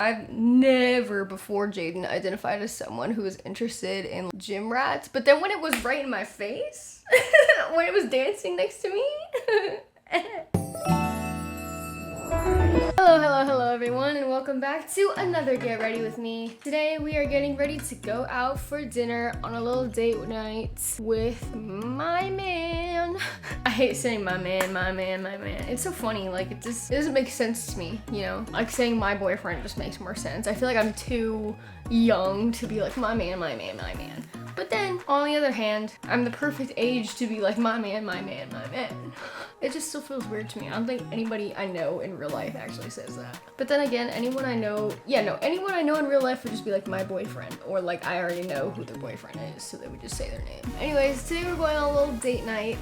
I've never before Jaden identified as someone who was interested in gym rats, but then when it was right in my face, when it was dancing next to me. Hello everyone, and welcome back to another Get Ready With Me. Today we are getting ready to go out for dinner on a little date night with my man. I hate saying my man. It's so funny, like it doesn't make sense to me, you know? Like saying my boyfriend just makes more sense. I feel like I'm too young to be like my man. But then, on the other hand, I'm the perfect age to be like my man. It just still feels weird to me. I don't think anybody I know in real life actually says that. But then again, anyone I know in real life would just be like my boyfriend, or like I already know who their boyfriend is, so they would just say their name. Anyways, today we're going on a little date night,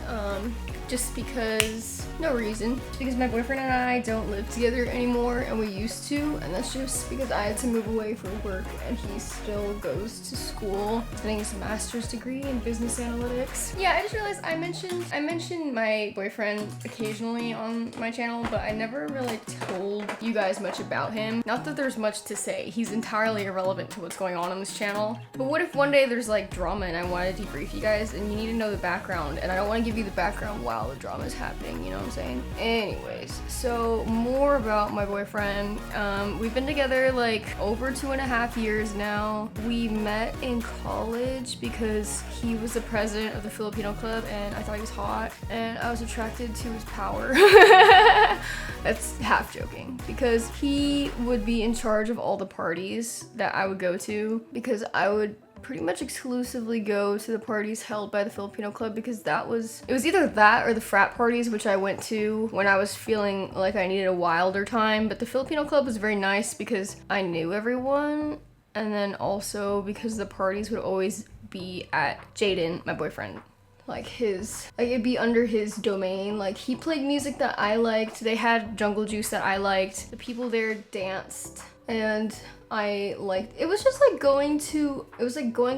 just because, no reason. Just because my boyfriend and I don't live together anymore, and we used to, and that's just because I had to move away for work, and he still goes to school. He's getting his master's degree in business analytics. Yeah, I just realized I mentioned my boyfriend occasionally on my channel, but I never really told you guys much about him. Not that there's much to say. He's entirely irrelevant to what's going on this channel. But what if one day there's like drama and I want to debrief you guys and you need to know the background, and I don't want to give you the background while the drama is happening, you know what I'm saying? Anyways, so more about my boyfriend. We've been together like over 2.5 years now. We met in college because he was the president of the Filipino club and I thought he was hot and I was attracted to his power. That's half joking, because he would be in charge of all the parties that I would go to, because I would pretty much exclusively go to the parties held by the Filipino club, because it was either that or the frat parties, which I went to when I was feeling like I needed a wilder time. But the Filipino club was very nice because I knew everyone, and then also because the parties would always be at Jaden, my boyfriend. Like it'd be under his domain. Like he played music that I liked. They had Jungle Juice that I liked. The people there danced and I liked. It was just like going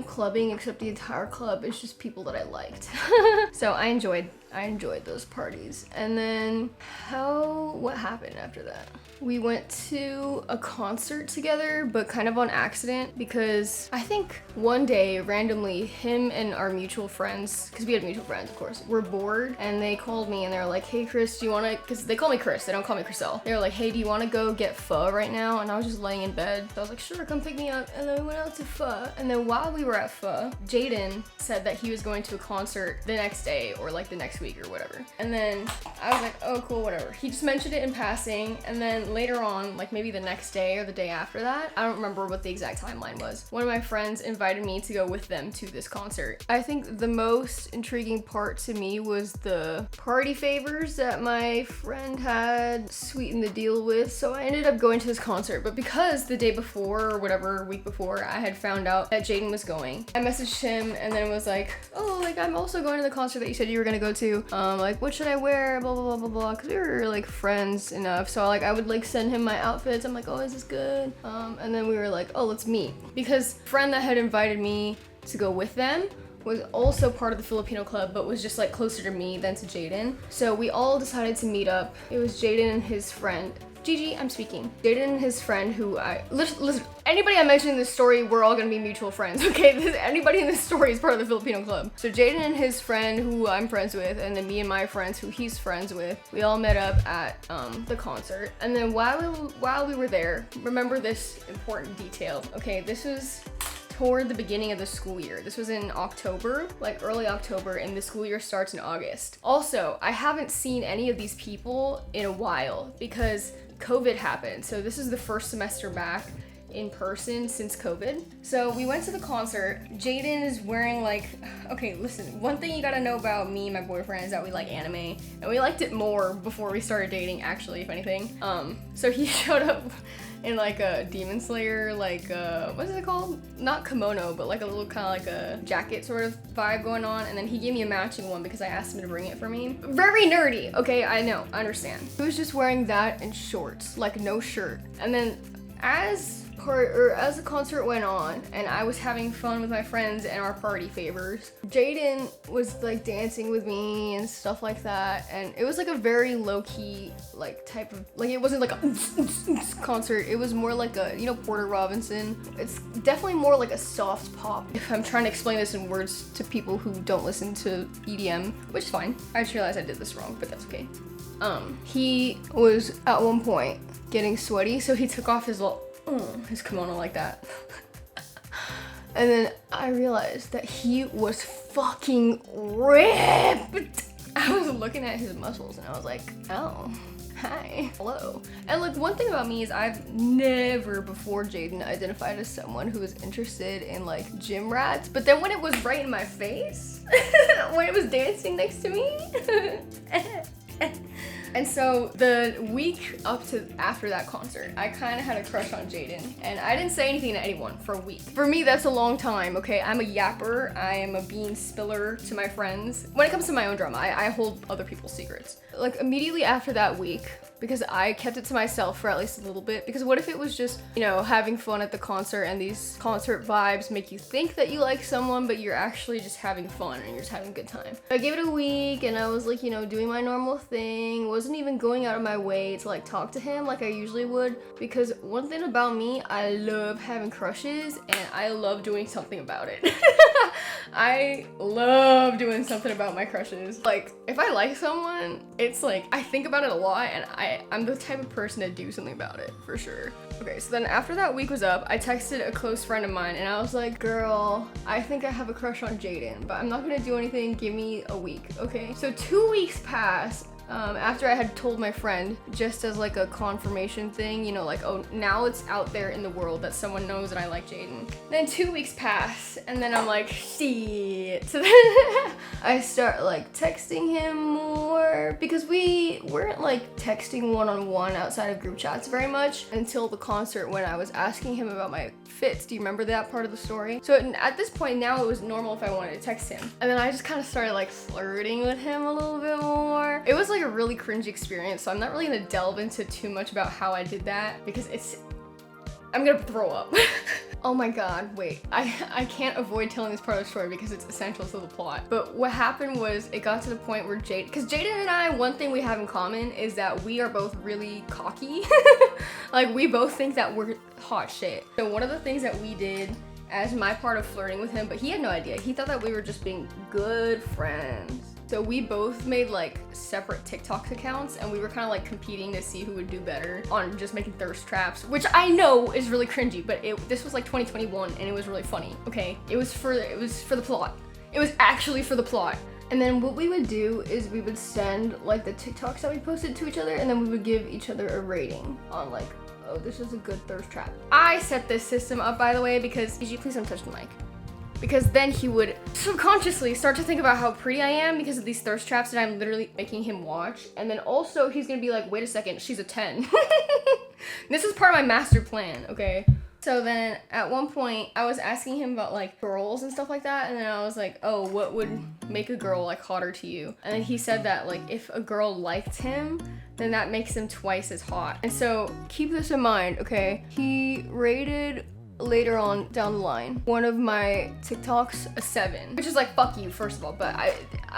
clubbing, except the entire club is just people that I liked. So I enjoyed those parties. And then what happened after that? We went to a concert together, but kind of on accident, because I think one day randomly him and our mutual friends, because we had mutual friends of course, were bored and they called me and they're like, hey Chris, do you want to, because they call me Chris, they don't call me Chriselle. They were like, hey, do you want to go get pho right now? And I was just laying in bed. So I was like, sure, come pick me up. And then we went out to pho. And then while we were at pho, Jaden said that he was going to a concert the next day or like the next week or whatever. And then I was like, oh cool, whatever. He just mentioned it in passing, and then later on, like maybe the next day or the day after that, I don't remember what the exact timeline was, one of my friends invited me to go with them to this concert. I think the most intriguing part to me was the party favors that my friend had sweetened the deal with, so I ended up going to this concert. But because the day before or whatever, week before, I had found out that Jaden was going, I messaged him and then was like, oh, like I'm also going to the concert that you said you were gonna go to, like what should I wear, blah blah blah blah blah, because we were like friends enough, so like I would like send him my outfits. I'm like, oh, is this good? And then we were like, oh, let's meet, because the friend that had invited me to go with them was also part of the Filipino club, but was just like closer to me than to Jaden. So we all decided to meet up. It was Jaden and his friend. Gigi, I'm speaking. Jaden and his friend, who listen, anybody I mention in this story, we're all gonna be mutual friends, okay? Anybody in this story is part of the Filipino club. So Jaden and his friend, who I'm friends with, and then me and my friends, who he's friends with, we all met up at the concert. And then while we were there, remember this important detail, okay? This was toward the beginning of the school year. This was in October, like early October, and the school year starts in August. Also, I haven't seen any of these people in a while because COVID happened. So this is the first semester back in person since COVID. So we went to the concert. Jaden is wearing like, okay, listen, one thing you gotta know about me and my boyfriend is that we like anime, and we liked it more before we started dating, actually, if anything. So he showed up in like a Demon Slayer, like what is it called? Not kimono, but like a little kind of like a jacket sort of vibe going on, and then he gave me a matching one because I asked him to bring it for me. Very nerdy, okay, I know, I understand. He was just wearing that and shorts, like no shirt. And then as the concert went on and I was having fun with my friends and our party favors, Jaden was like dancing with me and stuff like that, and it was like a very low-key like type of, like, it wasn't like a concert. It was more like a, you know, Porter Robinson. It's definitely more like a soft pop, if I'm trying to explain this in words to people who don't listen to EDM, which is fine. I just realized I did this wrong, but that's okay. He was at one point getting sweaty, so he took off his kimono like that. And then I realized that he was fucking ripped. I was looking at his muscles and I was like, oh, hi, hello. And like, one thing about me is I've never before Jaden identified as someone who was interested in like gym rats, but then when it was right in my face, when it was dancing next to me, and so the week up to after that concert, I kind of had a crush on Jaden, and I didn't say anything to anyone for a week. For me, that's a long time, okay? I'm a yapper. I am a bean spiller to my friends. When it comes to my own drama, I hold other people's secrets. Like, immediately after that week, because I kept it to myself for at least a little bit, because what if it was just, you know, having fun at the concert and these concert vibes make you think that you like someone, but you're actually just having fun and you're just having a good time. I gave it a week and I was like, you know, doing my normal thing, wasn't even going out of my way to like talk to him like I usually would, because one thing about me, I love having crushes and I love doing something about it. I love doing something about my crushes. Like, if I like someone, it's like, I think about it a lot and I'm the type of person to do something about it, for sure. Okay, so then after that week was up, I texted a close friend of mine and I was like, girl, I think I have a crush on Jaden, but I'm not gonna do anything, give me a week, okay? So 2 weeks passed. After I had told my friend, just as like a confirmation thing, you know, like, oh, now it's out there in the world that someone knows that I like Jaden. Then 2 weeks pass, and then I'm like, shit. So then I start like texting him more, because we weren't like texting one-on-one outside of group chats very much until the concert, when I was asking him about my fits. Do you remember that part of the story? So at this point now, it was normal if I wanted to text him. And then I just kind of started like flirting with him a little bit more. It was like a really cringy experience, so I'm not really gonna delve into too much about how I did that, because I'm gonna throw up. Oh my god, wait. I can't avoid telling this part of the story because it's essential to the plot. But what happened was, it got to the point where because Jaden and I, one thing we have in common is that we are both really cocky. Like, we both think that we're hot shit. So one of the things that we did as my part of flirting with him, but he had no idea. He thought that we were just being good friends. So we both made like separate TikTok accounts, and we were kind of like competing to see who would do better on just making thirst traps, which I know is really cringy, but this was like 2021 and it was really funny, okay? It was for the plot. It was actually for the plot. And then what we would do is we would send like the TikToks that we posted to each other, and then we would give each other a rating on like, oh, this is a good thirst trap. I set this system up, by the way, because, please don't touch the mic. Because then he would subconsciously start to think about how pretty I am because of these thirst traps that I'm literally making him watch. And then also he's gonna be like, wait a second, she's a 10. This is part of my master plan, okay? So then at one point I was asking him about like girls and stuff like that, and then I was like, oh, what would make a girl like hotter to you? And then he said that like if a girl liked him, then that makes him twice as hot. And so keep this in mind, okay? He rated later on down the line one of my TikToks a 7, which is like, fuck you, first of all, but I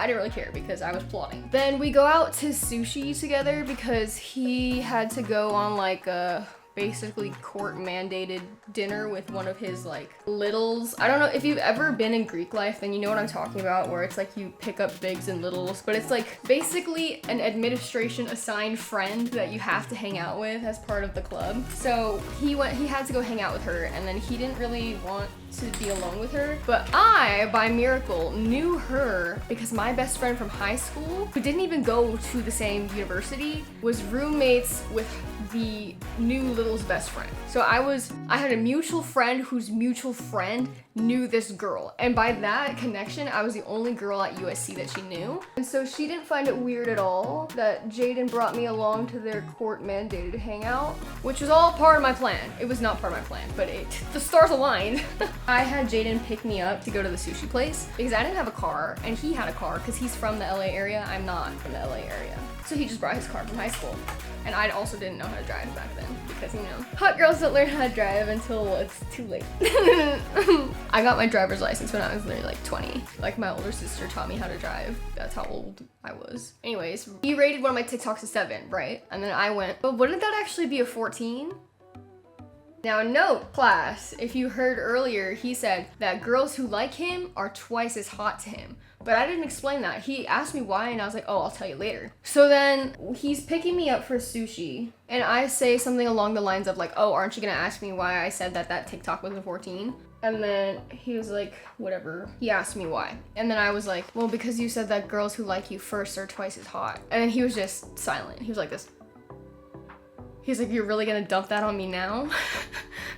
didn't really care because I was plotting. Then we go out to sushi together because he had to go on like a basically court mandated dinner with one of his like littles. I don't know if you've ever been in Greek life, then you know what I'm talking about, where it's like you pick up bigs and littles, but it's like basically an administration assigned friend that you have to hang out with as part of the club. So he had to go hang out with her, and then he didn't really want to be alone with her, but I, by miracle, knew her because my best friend from high school, who didn't even go to the same university, was roommates with the new little's best friend. So I had a mutual friend whose mutual friend knew this girl. And by that connection, I was the only girl at USC that she knew. And so she didn't find it weird at all that Jaden brought me along to their court-mandated hangout, which was all part of my plan. It was not part of my plan, but the stars aligned. I had Jaden pick me up to go to the sushi place because I didn't have a car and he had a car because he's from the LA area. I'm not from the LA area. So he just brought his car from high school. And I also didn't know how to drive back then because, you know, hot girls don't learn how to drive until it's too late. I got my driver's license when I was literally like 20. Like my older sister taught me how to drive. That's how old I was. Anyways, he rated one of my TikToks a 7, right? And then I went, but wouldn't that actually be a 14? Now note, class, if you heard earlier, he said that girls who like him are twice as hot to him. But I didn't explain that. He asked me why and I was like, oh, I'll tell you later. So then he's picking me up for sushi and I say something along the lines of like, oh, aren't you gonna ask me why I said that TikTok was a 14? And then he was like, whatever. He asked me why. And then I was like, well, because you said that girls who like you first are twice as hot. And then he was just silent. He was like this. He's like, you're really gonna dump that on me now?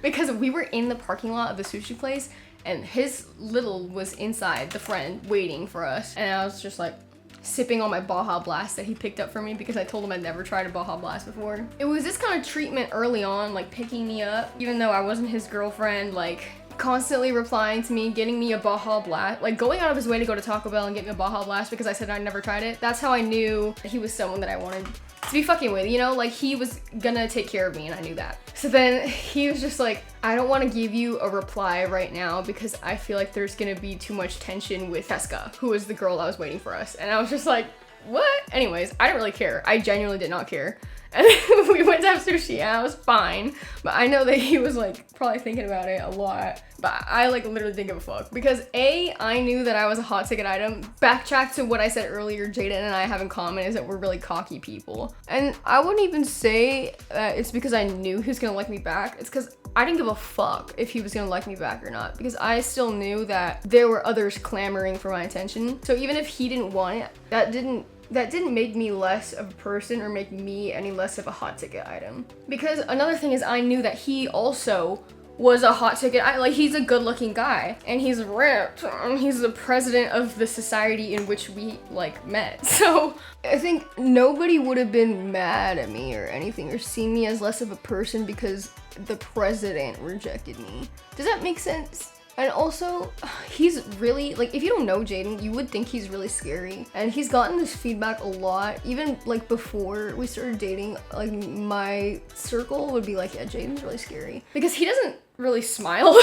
Because we were in the parking lot of the sushi place and his little was inside, the friend, waiting for us. And I was just like sipping on my Baja Blast that he picked up for me because I told him I'd never tried a Baja Blast before. It was this kind of treatment early on, like picking me up, even though I wasn't his girlfriend, like constantly replying to me, getting me a Baja Blast, like going out of his way to go to Taco Bell and get me a Baja Blast because I said I'd never tried it. That's how I knew that he was someone that I wanted to be fucking with, you know? Like he was gonna take care of me and I knew that. So then he was just like, I don't want to give you a reply right now because I feel like there's gonna be too much tension with Teska, who was the girl that was waiting for us. And I was just like, what? Anyways, I didn't really care. I genuinely did not care. And then we went to have sushi and I was fine. But I know that he was like probably thinking about it a lot. But I like literally didn't give a fuck. Because A, I knew that I was a hot ticket item. Backtrack to what I said earlier, Jaden and I have in common is that we're really cocky people. And I wouldn't even say that it's because I knew he was gonna like me back. It's because I didn't give a fuck if he was gonna like me back or not. Because I still knew that there were others clamoring for my attention. So even if he didn't want it, that didn't make me less of a person or make me any less of a hot ticket item. Because another thing is I knew that he also was a hot ticket. Like he's a good looking guy and he's ripped. He's the president of the society in which we like met. So I think nobody would have been mad at me or anything or seen me as less of a person because the president rejected me. Does that make sense? And also, he's really, like, if you don't know Jaden, you would think he's really scary. And he's gotten this feedback a lot. Even, like, before we started dating, like, my circle would be like, yeah, Jaden's really scary. Because he doesn't really smile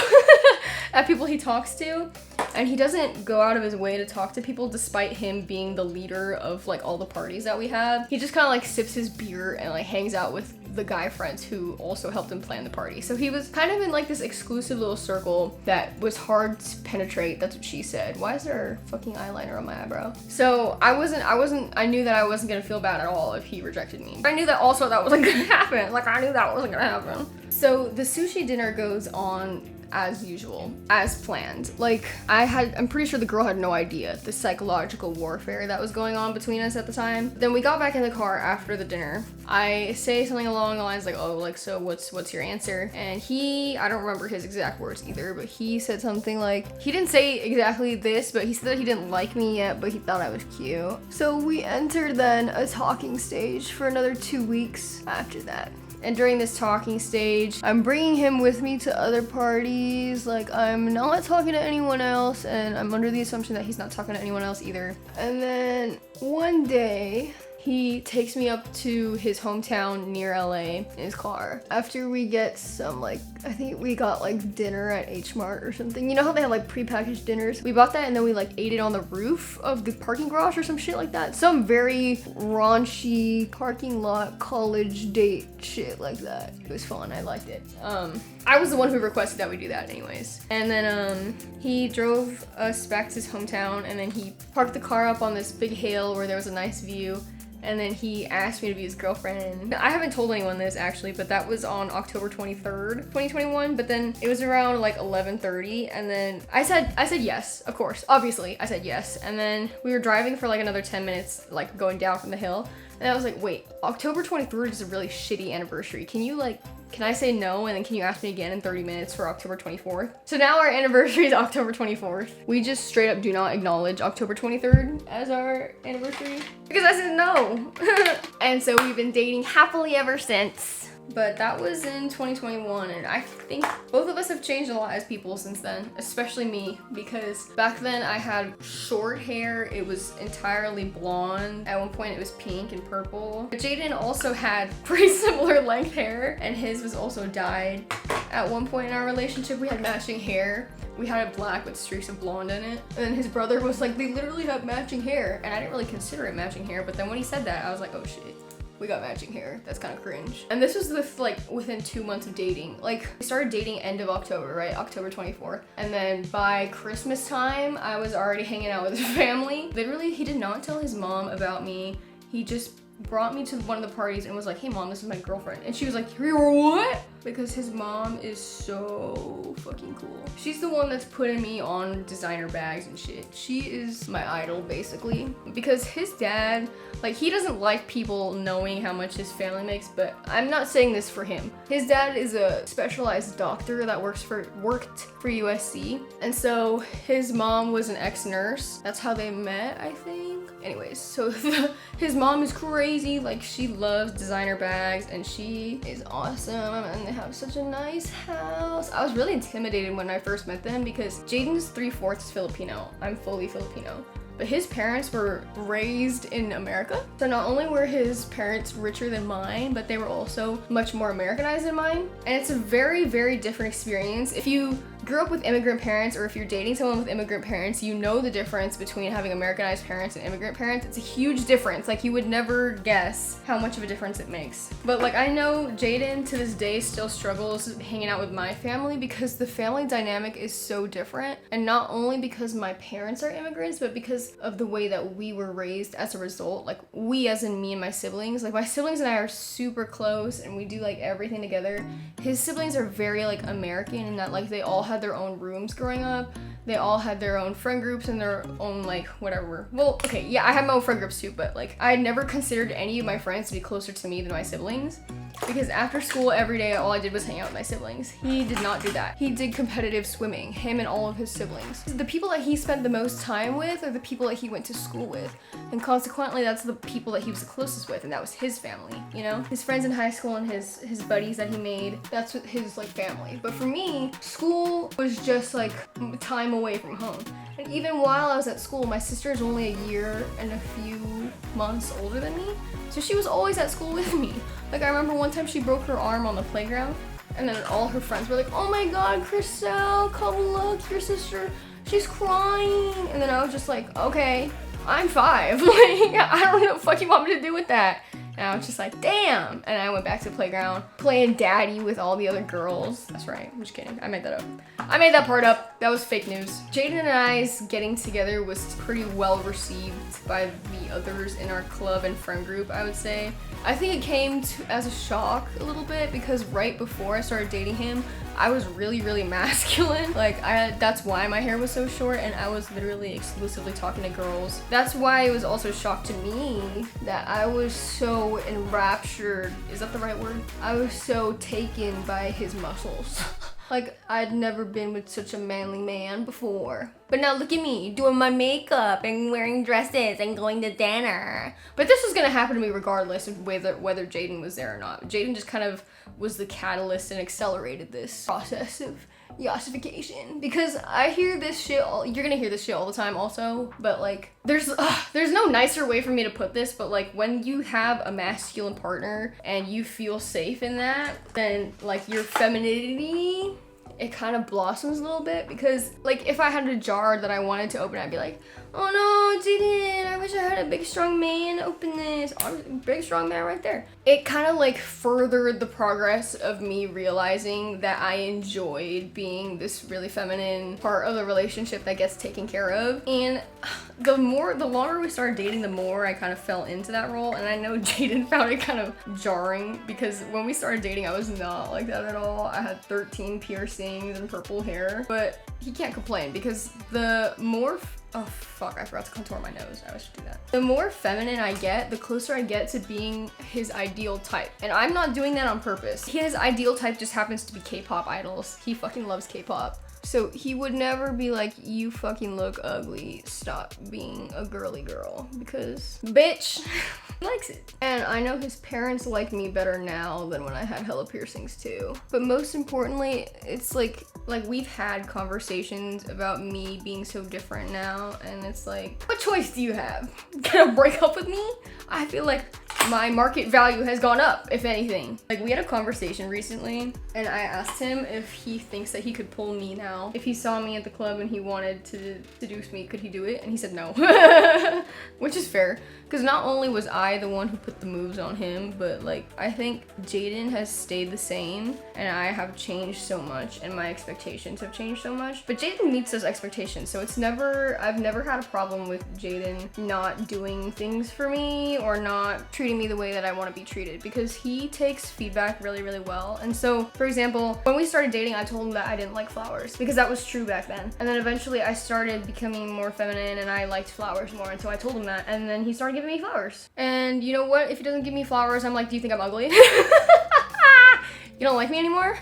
at people he talks to. And he doesn't go out of his way to talk to people despite him being the leader of, like, all the parties that we have. He just kind of, like, sips his beer and, like, hangs out with the guy friends who also helped him plan the party. So he was kind of in like this exclusive little circle that was hard to penetrate. That's what she said. Why is there fucking eyeliner on my eyebrow? So I knew that I wasn't gonna feel bad at all if he rejected me. I knew that also that wasn't gonna happen. Like I knew that wasn't gonna happen. So the sushi dinner goes on as usual, as planned. Like I'm pretty sure the girl had no idea the psychological warfare that was going on between us at the time. Then we got back in the car after the dinner. I say something along the lines like, oh, like, so what's your answer? And I don't remember his exact words either, but he said something like, he didn't say exactly this, but he said that he didn't like me yet, but he thought I was cute. So we entered then a talking stage for another 2 weeks after that. And during this talking stage, I'm bringing him with me to other parties. Like, I'm not talking to anyone else, and I'm under the assumption that he's not talking to anyone else either. And then one day, he takes me up to his hometown near LA in his car. After we get some, like, I think we got like dinner at H Mart or something. You know how they have like prepackaged dinners? We bought that and then we like ate it on the roof of the parking garage or some shit like that. Some very raunchy parking lot college date shit like that. It was fun, I liked it. I was the one who requested that we do that anyways. And then he drove us back to his hometown and then he parked the car up on this big hill where there was a nice view. And then he asked me to be his girlfriend. I haven't told anyone this actually, but that was on October 23rd, 2021. But then it was around like 11:30, and then I said yes, of course, obviously I said yes. And then we were driving for like another 10 minutes, like going down from the hill. And I was like, wait, October 23rd is a really shitty anniversary. Can you like Can I say no? And then can you ask me again in 30 minutes for October 24th? So now our anniversary is October 24th. We just straight up do not acknowledge October 23rd as our anniversary because I said no. And so we've been dating happily ever since. But that was in 2021, and I think both of us have changed a lot as people since then, especially me, because back then I had short hair. It was entirely blonde. At one point it was pink and purple. But Jaden also had pretty similar length hair, and his was also dyed. At one point in our relationship, we had matching hair. We had it black with streaks of blonde in it. And then his brother was like, they literally have matching hair. And I didn't really consider it matching hair, but then when he said that, I was like, oh shit. We got matching hair. That's kind of cringe. And this was with like within 2 months of dating. Like we started dating end of October, right? October 24th. And then by Christmas time, I was already hanging out with his family. Literally, he did not tell his mom about me. He just brought me to one of the parties and was like, hey mom, this is my girlfriend. And she was like, you're what? Because his mom is so fucking cool. She's the one that's putting me on designer bags and shit. She is my idol basically. Because his dad, like he doesn't like people knowing how much his family makes, but I'm not saying this for him. His dad is a specialized doctor that worked for USC. And so his mom was an ex-nurse. That's how they met, I think. Anyways, so his mom is crazy. Like she loves designer bags and she is awesome and they have such a nice house. I was really intimidated when I first met them because Jaden's 3/4 Filipino. I'm fully Filipino. But his parents were raised in America. So not only were his parents richer than mine, but they were also much more Americanized than mine. And it's a very, very different experience. If you grew up with immigrant parents or if you're dating someone with immigrant parents, you know the difference between having Americanized parents and immigrant parents. It's a huge difference. Like you would never guess how much of a difference it makes. But like I know Jaden to this day still struggles hanging out with my family because the family dynamic is so different. And not only because my parents are immigrants, but because of the way that we were raised as a result. Like we as in me and my siblings. Like my siblings and I are super close and we do like everything together. His siblings are very like American in that like they all had their own rooms growing up. They all had their own friend groups and their own like whatever. Well, okay, yeah, I had my own friend groups too, but like I had never considered any of my friends to be closer to me than my siblings. Because after school every day, all I did was hang out with my siblings. He did not do that. He did competitive swimming, him and all of his siblings. The people that he spent the most time with are the people that he went to school with. And consequently, that's the people that he was the closest with, and that was his family, you know? His friends in high school and his buddies that he made, that's what his like family. But for me, school was just like time away from home. And even while I was at school, my sister is only a year and a few months older than me. So she was always at school with me. Like I remember one time she broke her arm on the playground and then all her friends were like, oh my God, Chriselle, come look, your sister, she's crying. And then I was just like, okay, I'm 5. Like, I don't know what the fuck you want me to do with that. And I was just like, damn. And I went back to the playground, playing daddy with all the other girls. That's right, I'm just kidding. I made that up. I made that part up. That was fake news. Jaden and I's getting together was pretty well received by the others in our club and friend group, I would say. I think it came as a shock a little bit because right before I started dating him, I was really, really masculine. Like that's why my hair was so short and I was literally exclusively talking to girls. That's why it was also a shock to me that I was so enraptured. Is that the right word? I was so taken by his muscles. Like I'd never been with such a manly man before. But now look at me doing my makeup and wearing dresses and going to dinner. But this was gonna happen to me regardless of whether Jaden was there or not. Jaden just kind of was the catalyst and accelerated this process of yassification. Because I hear this shit, you're gonna hear this shit all the time also, but like there's no nicer way for me to put this, but like when you have a masculine partner and you feel safe in that, then like your femininity, it kind of blossoms a little bit. Because like if I had a jar that I wanted to open, I'd be like, oh no, Jaden, I wish I had a big strong man open this. Oh, big strong man right there. It kind of like furthered the progress of me realizing that I enjoyed being this really feminine part of the relationship that gets taken care of. And the longer we started dating, the more I kind of fell into that role. And I know Jaden found it kind of jarring because when we started dating, I was not like that at all. I had 13 piercings and purple hair, but he can't complain because the more Oh fuck, I forgot to contour my nose. I should do that. The more feminine I get, the closer I get to being his ideal type. And I'm not doing that on purpose. His ideal type just happens to be K-pop idols. He fucking loves K-pop. So he would never be like, you fucking look ugly, stop being a girly girl, because bitch he likes it. And I know his parents like me better now than when I had hella piercings too. But most importantly, it's like we've had conversations about me being so different now, and it's like, what choice do you have? Gonna break up with me? I feel like my market value has gone up, if anything. Like, we had a conversation recently, and I asked him if he thinks that he could pull me now. If he saw me at the club and he wanted to seduce me, could he do it? And he said no. Which is fair, because not only was I the one who put the moves on him, but like, I think Jaden has stayed the same, and I have changed so much, and my expectations have changed so much. But Jaden meets those expectations, so I've never had a problem with Jaden not doing things for me or not treating me the way that I want to be treated, because he takes feedback really, really well. And so, for example, when we started dating, I told him that I didn't like flowers, because that was true back then. And then eventually I started becoming more feminine and I liked flowers more, and so I told him that, and then he started giving me flowers. And you know what? If he doesn't give me flowers, I'm like, do you think I'm ugly? You don't like me anymore?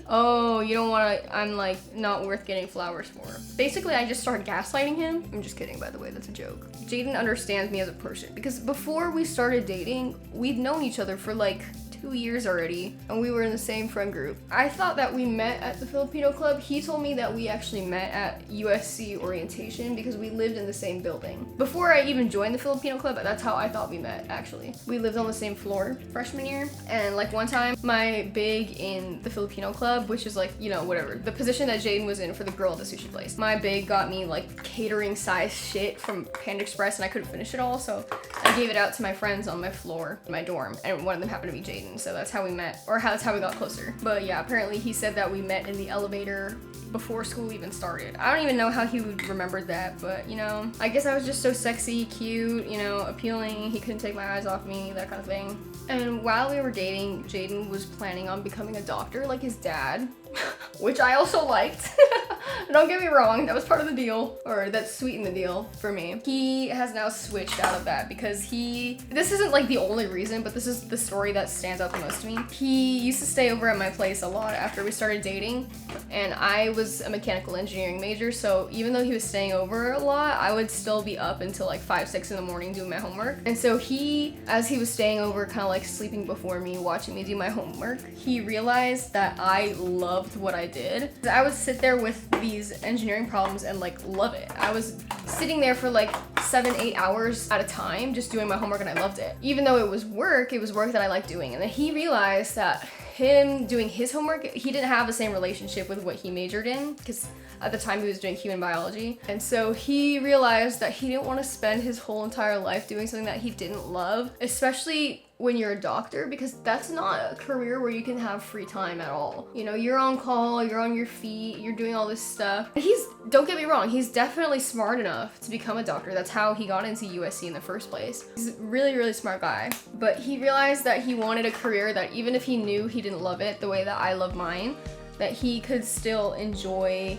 Oh, you don't want to, I'm like not worth getting flowers for. Basically, I just started gaslighting him. I'm just kidding, by the way, that's a joke. Jaden understands me as a person, because before we started dating, we'd known each other for like 2 years already, and we were in the same friend group. I thought that we met at the Filipino club. He told me that we actually met at USC orientation because we lived in the same building. Before I even joined the Filipino club, that's how I thought we met, actually. We lived on the same floor freshman year, and like one time, my big in the Filipino club, which is like, you know, whatever, the position that Jaden was in for the girl at the sushi place. My big got me like catering size shit from Panda Express, and I couldn't finish it all, so I gave it out to my friends on my floor in my dorm, and one of them happened to be Jaden. So that's how we met, or that's how we got closer. But yeah, apparently he said that we met in the elevator before school even started. I don't even know how he would remember that, but you know, I guess I was just so sexy, cute, you know, appealing. He couldn't take my eyes off me, that kind of thing. And while we were dating, Jaden was planning on becoming a doctor like his dad, which I also liked. Don't get me wrong, that was part of the deal, or that sweetened the deal for me. He has now switched out of that because this isn't like the only reason, but this is the story that stands out the most to me. He used to stay over at my place a lot after we started dating, and I was a mechanical engineering major, so even though he was staying over a lot, I would still be up until like 5, 6 in the morning doing my homework. And so as he was staying over, kind of like sleeping before me, watching me do my homework, he realized that I loved what I did. I would sit there with these engineering problems and like love it. I was sitting there for like 7, 8 hours at a time just doing my homework, and I loved it. Even though it was work that I liked doing. And then he realized that him doing his homework, he didn't have the same relationship with what he majored in, because at the time he was doing human biology. And so he realized that he didn't want to spend his whole entire life doing something that he didn't love, especially when you're a doctor, because that's not a career where you can have free time at all. You know, you're on call, you're on your feet, you're doing all this stuff. Don't get me wrong, he's definitely smart enough to become a doctor. That's how he got into USC in the first place. He's a really, really smart guy. But he realized that he wanted a career that even if he knew he didn't love it the way that I love mine, that he could still enjoy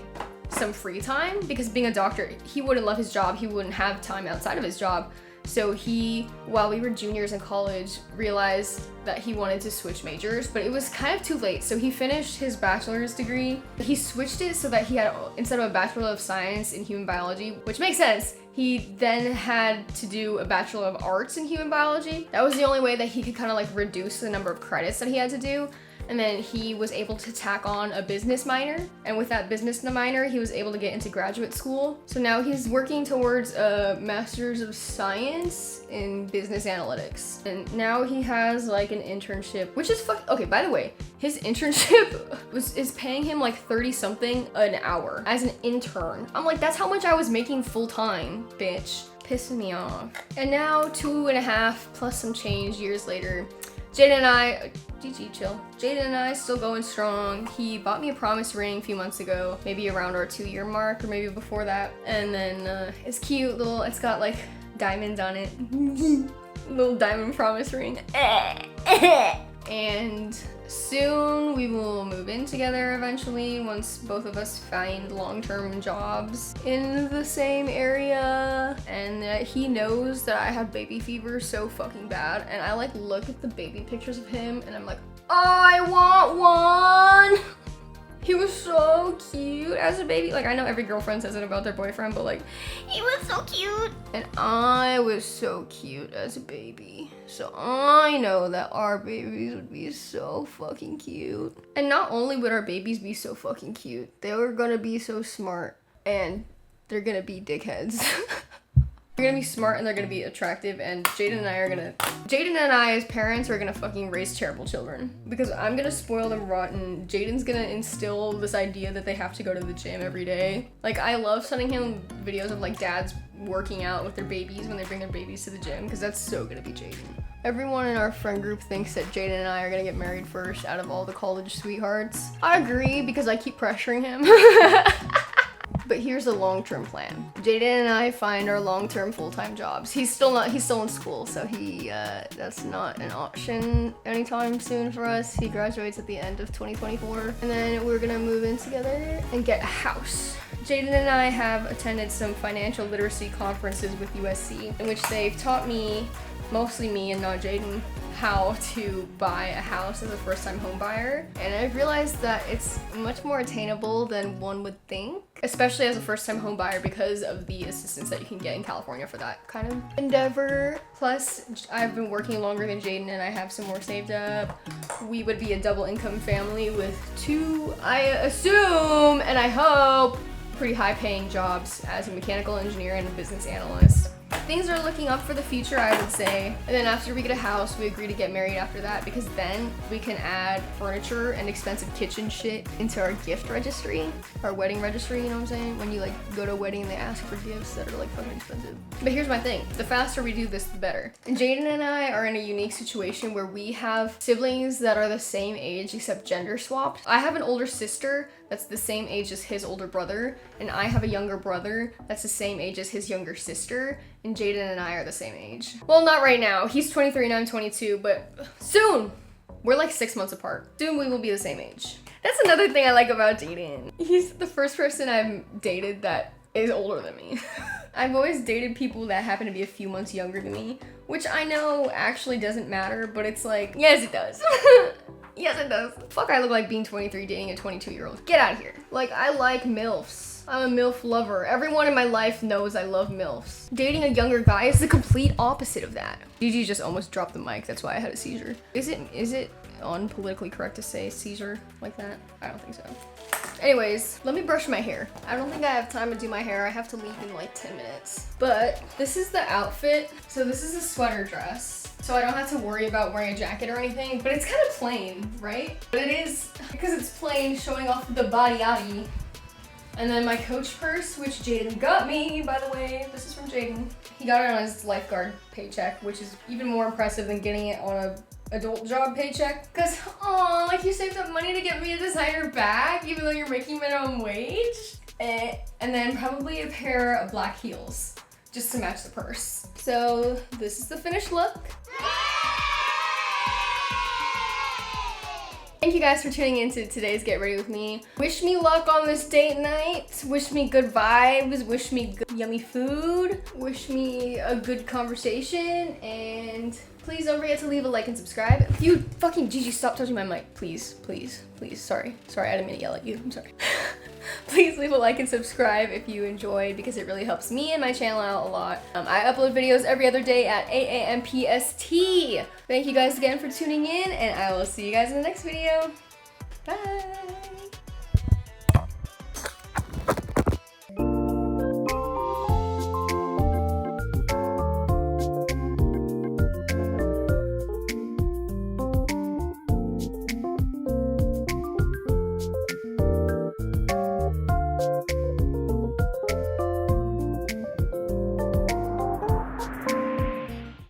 some free time, because being a doctor, he wouldn't love his job, he wouldn't have time outside of his job. So he, while we were juniors in college, realized that he wanted to switch majors, but it was kind of too late. So he finished his bachelor's degree. He switched it so that he had, instead of a Bachelor of Science in Human Biology, which makes sense, he then had to do a Bachelor of Arts in Human Biology. That was the only way that he could kind of like reduce the number of credits that he had to do. And then he was able to tack on a business minor. And with that business minor, he was able to get into graduate school. So now he's working towards a Master's of Science in Business Analytics. And now he has like an internship, which is okay, by the way, his internship is paying him like 30 something an hour as an intern. I'm like, that's how much I was making full time, bitch. Pissing me off. And now 2.5 plus some change years later, Jaden and I, GG, chill. Jaden and I still going strong. He bought me a promise ring a few months ago, maybe around our 2-year mark or maybe before that. And then it's cute, it's got like diamonds on it. Little diamond promise ring. And soon we will move in together eventually once both of us find long-term jobs in the same area. And he knows that I have baby fever so fucking bad, and I like look at the baby pictures of him and I'm like, I want one. He was so cute as a baby. Like, I know every girlfriend says it about their boyfriend, but like, he was so cute. And I was so cute as a baby. So I know that our babies would be so fucking cute. And not only would our babies be so fucking cute, they were gonna be so smart, and they're gonna be dickheads. They're gonna be smart and they're gonna be attractive, and Jaden and I as parents are gonna fucking raise terrible children because I'm gonna spoil them rotten. Jaden's gonna instill this idea that they have to go to the gym every day. Like, I love sending him videos of like dads working out with their babies when they bring their babies to the gym, because that's so gonna be Jaden. Everyone in our friend group thinks that Jaden and I are gonna get married first out of all the college sweethearts. I agree because I keep pressuring him. But here's a long-term plan. Jaden and I find our long-term full-time jobs. He's still in school, so that's not an option anytime soon for us. He graduates at the end of 2024, and then we're gonna move in together and get a house. Jaden and I have attended some financial literacy conferences with USC, in which they've taught me, mostly me and not Jaden, how to buy a house as a first-time home buyer. And I've realized that it's much more attainable than one would think, especially as a first-time home buyer because of the assistance that you can get in California for that kind of endeavor. Plus, I've been working longer than Jaden and I have some more saved up. We would be a double income family with two, I assume, and I hope, pretty high-paying jobs as a mechanical engineer and a business analyst. Things are looking up for the future, I would say. And then after we get a house, we agree to get married after that, because then we can add furniture and expensive kitchen shit into our gift registry, our wedding registry, you know what I'm saying? When you like go to a wedding and they ask for gifts that are like fucking expensive. But here's my thing, the faster we do this, the better. And Jaden and I are in a unique situation where we have siblings that are the same age except gender swapped. I have an older sister that's the same age as his older brother, and I have a younger brother that's the same age as his younger sister, and Jaden and I are the same age. Well, not right now. He's 23 and I'm 22, but soon. We're like 6 months apart. Soon we will be the same age. That's another thing I like about Jaden. He's the first person I've dated that is older than me. I've always dated people that happen to be a few months younger than me, which I know actually doesn't matter, but it's like, yes, it does. Yes, it does. Fuck, I look like being 23 dating a 22-year-old. Get out of here. Like, I like MILFs. I'm a MILF lover. Everyone in my life knows I love MILFs. Dating a younger guy is the complete opposite of that. Gigi just almost dropped the mic. That's why I had a seizure. Is it unpolitically correct to say seizure like that? I don't think so. Anyways, let me brush my hair. I don't think I have time to do my hair. I have to leave in like 10 minutes. But this is the outfit. So this is a sweater dress. So I don't have to worry about wearing a jacket or anything, but it's kind of plain, right? But it is, because it's plain, showing off the body-yaddy. And then my Coach purse, which Jaden got me, by the way. This is from Jaden. He got it on his lifeguard paycheck, which is even more impressive than getting it on a adult job paycheck. Cause, aw, like you saved up money to get me a designer bag, even though you're making minimum wage. And then probably a pair of black heels, just to match the purse. So this is the finished look. Thank you guys for tuning into today's Get Ready With Me. Wish me luck on this date night. Wish me good vibes. Wish me good yummy food. Wish me a good conversation. And please don't forget to leave a like and subscribe. You fucking Gigi, stop touching my mic. Please, please, please. Sorry, I didn't mean to yell at you. I'm sorry. Please leave a like and subscribe if you enjoyed, because it really helps me and my channel out a lot. I upload videos every other day at 8 a.m. PST. Thank you guys again for tuning in, and I will see you guys in the next video. Bye.